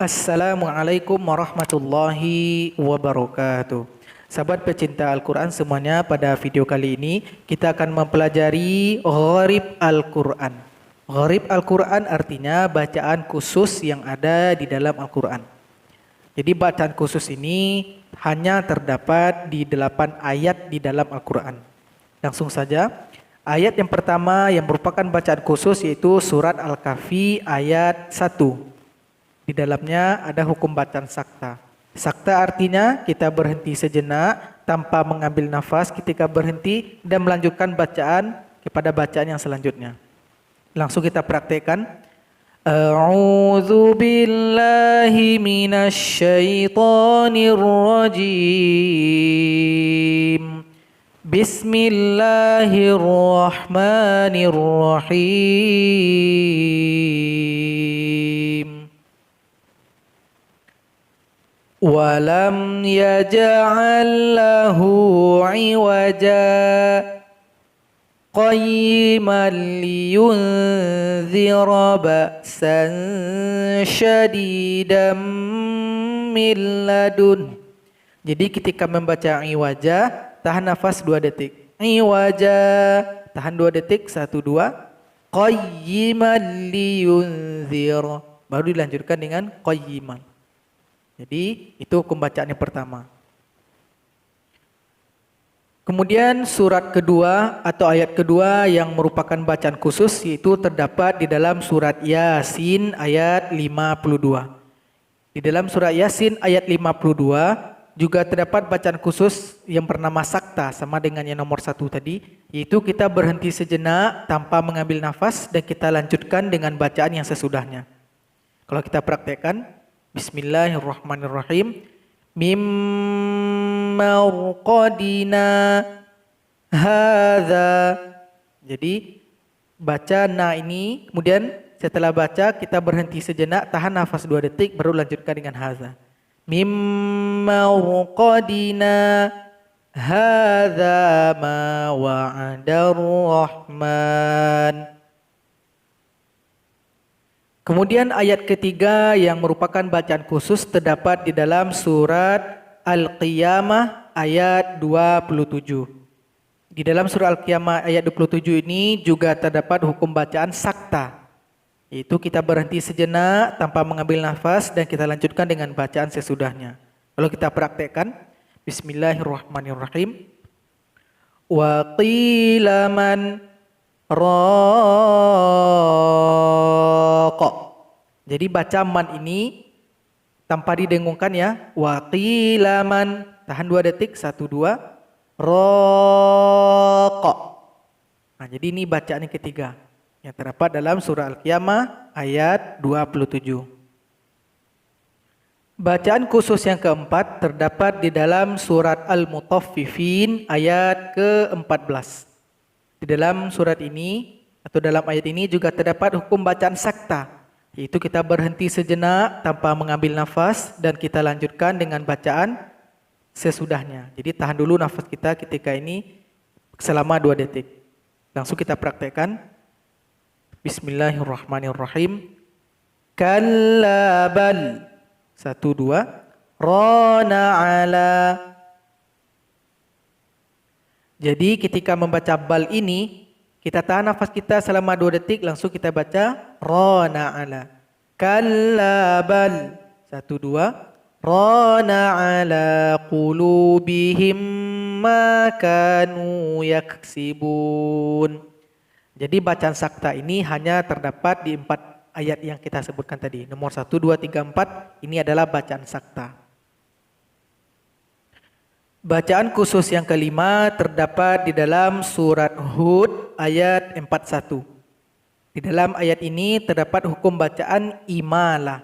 Assalamualaikum warahmatullahi wabarakatuh. Sahabat pecinta Al-Quran semuanya, pada video kali ini kita akan mempelajari Gharib Al-Quran. Gharib Al-Quran artinya bacaan khusus yang ada di dalam Al-Quran. Jadi bacaan khusus ini hanya terdapat di 8 ayat di dalam Al-Quran. Langsung saja, ayat yang pertama yang merupakan bacaan khusus yaitu surat Al-Kahfi ayat 1. Di dalamnya ada hukum bacaan sakta. Sakta artinya kita berhenti sejenak tanpa mengambil nafas ketika berhenti dan melanjutkan bacaan kepada bacaan yang selanjutnya. Langsung kita praktekkan. A'udzu billahi minasy syaithanir rajim. Bismillahirrahmanirrahim. Walam yaj'al lahu 'iwaja qayyiman liyunzira ba'san syadidan min ladun. Jadi ketika membaca iwaja, tahan nafas 2 detik. Iwaja, tahan 2 detik, 1, 2. Qayyiman liyunzira. Baru dilanjutkan dengan qayyiman. Jadi itu hukum bacaan yang pertama. Kemudian surat kedua atau ayat kedua yang merupakan bacaan khusus yaitu terdapat di dalam surat Yasin ayat 52. Di dalam surat Yasin ayat 52 juga terdapat bacaan khusus yang bernama sakta, sama dengan yang nomor 1 tadi, yaitu kita berhenti sejenak tanpa mengambil nafas dan kita lanjutkan dengan bacaan yang sesudahnya. Kalau kita praktekkan, Bismillahirrahmanirrahim. Mimmarqadina hadza. Jadi baca na ini, kemudian setelah baca kita berhenti sejenak, tahan nafas 2 detik, baru lanjutkan dengan hadza. Mimmarqadina hadza ma wa'adar rahman. Kemudian ayat ketiga yang merupakan bacaan khusus terdapat di dalam surat Al-Qiyamah ayat 27. Di dalam surat Al-Qiyamah ayat 27 ini juga terdapat hukum bacaan sakta. Yaitu kita berhenti sejenak tanpa mengambil nafas dan kita lanjutkan dengan bacaan sesudahnya. Kalau kita praktekkan, Bismillahirrahmanirrahim. Wa qila man raqa. Jadi baca man ini tanpa didengungkan ya. Wa qila man, tahan 2 detik, 1, 2. Raqa. Nah, jadi ini bacaan yang ketiga yang terdapat dalam surah Al-Qiyamah ayat 27. Bacaan khusus yang keempat terdapat di dalam surat Al-Mutaffifin ayat ke-14. Di dalam surat ini atau dalam ayat ini juga terdapat hukum bacaan sakta, yaitu kita berhenti sejenak tanpa mengambil nafas dan kita lanjutkan dengan bacaan sesudahnya. Jadi tahan dulu nafas kita ketika ini selama 2 detik. Langsung kita praktekkan. Bismillahirrahmanirrahim. Kalla bal. 1, 2. Rana ala. Jadi ketika membaca bal ini, kita tahan nafas kita selama 2 detik, langsung kita baca Rana ala. Kalla bal. 1, 2. Rana ala qulubihim ma kanu yaksibun. Jadi bacaan sakta ini hanya terdapat di 4 ayat yang kita sebutkan tadi. Nomor 1, 2, 3, 4 ini adalah bacaan sakta. Bacaan khusus yang kelima terdapat di dalam surat Hud ayat 41. Di dalam ayat ini terdapat hukum bacaan imala.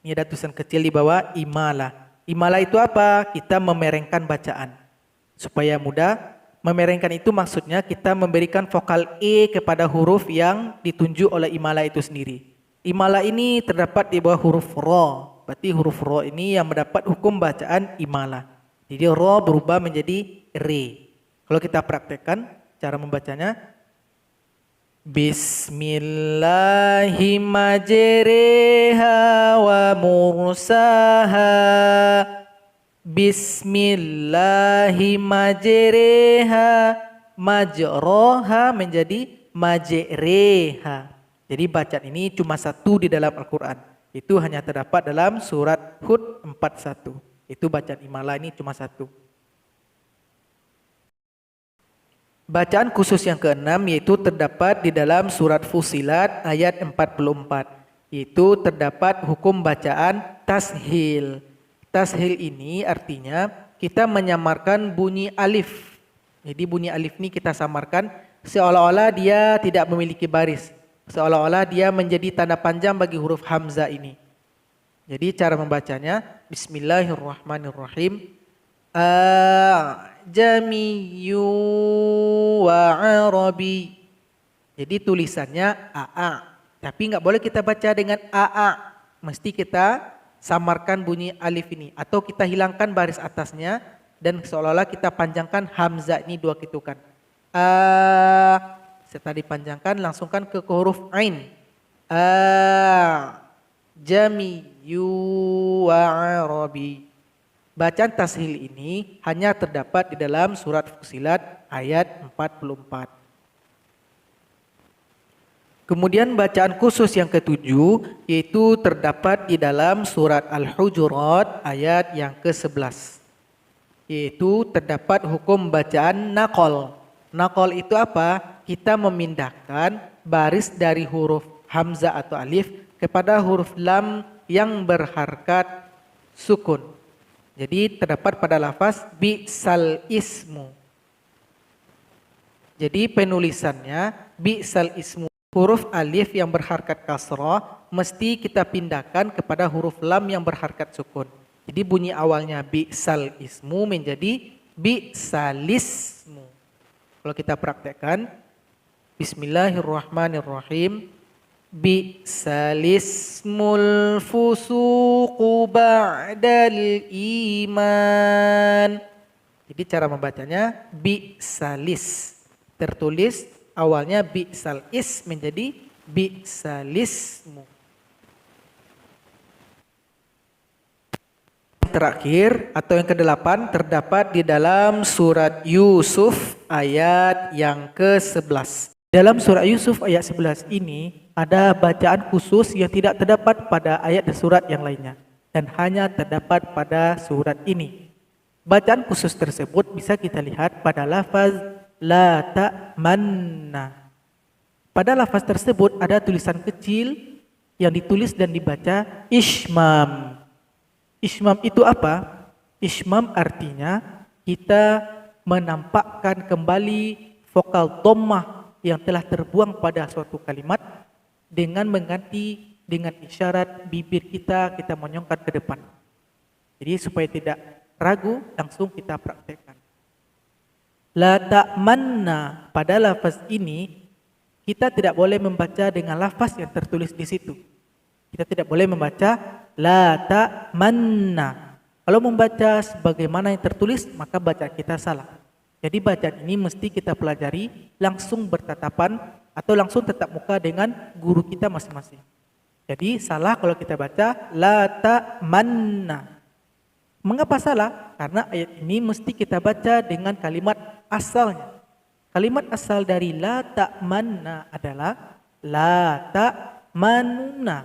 Ini ada tulisan kecil di bawah, imala. Imala itu apa? Kita memerengkan bacaan. Supaya mudah, memerengkan itu maksudnya kita memberikan vokal E kepada huruf yang ditunjuk oleh imala itu sendiri. Imala ini terdapat di bawah huruf Ro. Berarti huruf Ro ini yang mendapat hukum bacaan imala. Jadi Ro berubah menjadi Re. Kalau kita praktekkan cara membacanya, Bismillahi majriha wa mursaha. Bismillahi majriha. Majroha menjadi majreha. Jadi bacaan ini cuma satu di dalam Al-Quran. Itu hanya terdapat dalam surat Hud 41. Itu bacaan imala ini cuma satu. Bacaan khusus yang keenam yaitu terdapat di dalam surat Fusilat ayat 44. Itu terdapat hukum bacaan tashil. Tashil ini artinya kita menyamarkan bunyi alif. Jadi bunyi alif ini kita samarkan seolah-olah dia tidak memiliki baris. Seolah-olah dia menjadi tanda panjang bagi huruf hamzah ini. Jadi cara membacanya Bismillahirrahmanirrahim. Jamiyyu wa arabi. Jadi tulisannya AA. Tapi nggak boleh kita baca dengan AA. Mesti kita samarkan bunyi alif ini. Atau kita hilangkan baris atasnya. Dan seolah-olah kita panjangkan hamzah ini dua ketukan. Setelah dipanjangkan langsungkan ke huruf ain. Jamiyyu wa arabi. Bacaan tashil ini hanya terdapat di dalam surat Fusilat ayat 44. Kemudian bacaan khusus yang ketujuh yaitu terdapat di dalam surat Al-Hujurat ayat yang ke-11. Yaitu terdapat hukum bacaan naqal. Naqal itu apa? Kita memindahkan baris dari huruf hamzah atau alif kepada huruf lam yang berharkat sukun. Jadi terdapat pada lafaz bi'sal ismu. Jadi penulisannya bi'sal ismu. Huruf alif yang berharkat kasrah mesti kita pindahkan kepada huruf lam yang berharkat sukun. Jadi bunyi awalnya bi'sal ismu menjadi bi'salismu. Kalau kita praktekkan Bismillahirrahmanirrahim. Bi'salismul fusuqu ba'dal iman. Jadi cara membacanya bi'salis. Tertulis awalnya bi'sal is menjadi bi'salismu. Terakhir atau yang ke-8 terdapat di dalam surat Yusuf ayat yang ke-11. Dalam surah Yusuf ayat 11 ini ada bacaan khusus yang tidak terdapat pada ayat dan surat yang lainnya dan hanya terdapat pada surat ini. Bacaan khusus tersebut bisa kita lihat pada lafaz la ta'manna. Pada lafaz tersebut ada tulisan kecil yang ditulis dan dibaca ishmam. Ishmam itu apa? Ishmam artinya kita menampakkan kembali vokal dhammah yang telah terbuang pada suatu kalimat dengan mengganti dengan isyarat bibir kita menyongkat ke depan. Jadi supaya tidak ragu langsung kita praktekkan. La ta'manna pada lafaz ini kita tidak boleh membaca dengan lafaz yang tertulis di situ. Kita tidak boleh membaca la ta'manna. Kalau membaca sebagaimana yang tertulis maka bacaan kita salah. Jadi bacaan ini mesti kita pelajari langsung bertatapan atau langsung tatap muka dengan guru kita masing-masing. Jadi salah kalau kita baca la ta'manna. Mengapa salah? Karena ayat ini mesti kita baca dengan kalimat asalnya. Kalimat asal dari la ta'manna adalah la ta'manuna.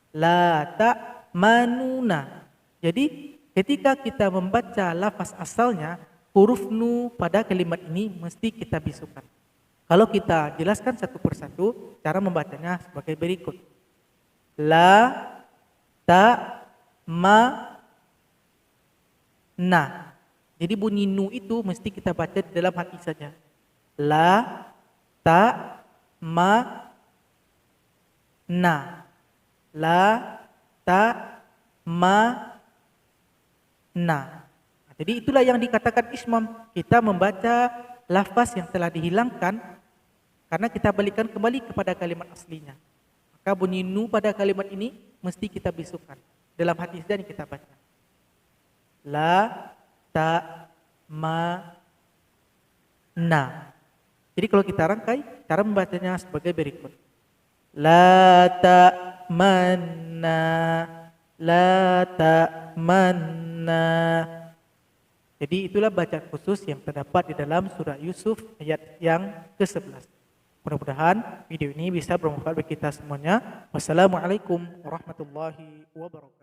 La ta'manuna. Jadi ketika kita membaca lafaz asalnya, huruf nu pada kalimat ini mesti kita bisukan. Kalau kita jelaskan satu persatu, cara membacanya sebagai berikut. La, ta, ma, na. Jadi bunyi nu itu mesti kita baca di dalam hati saja. La, ta, ma, na. La, ta, ma, na. Jadi itulah yang dikatakan ismam. Kita membaca lafaz yang telah dihilangkan karena kita balikkan kembali kepada kalimat aslinya. Maka bunyi nu pada kalimat ini mesti kita bisukan. Dalam hati saja kita baca. La, ta, ma, na. Jadi kalau kita rangkai, cara membacanya sebagai berikut. La ta'manna, la ta'manna. Jadi itulah bacaan khusus yang terdapat di dalam surah Yusuf ayat yang ke-11. Mudah-mudahan video ini bisa bermanfaat bagi kita semuanya. Wassalamualaikum warahmatullahi wabarakatuh.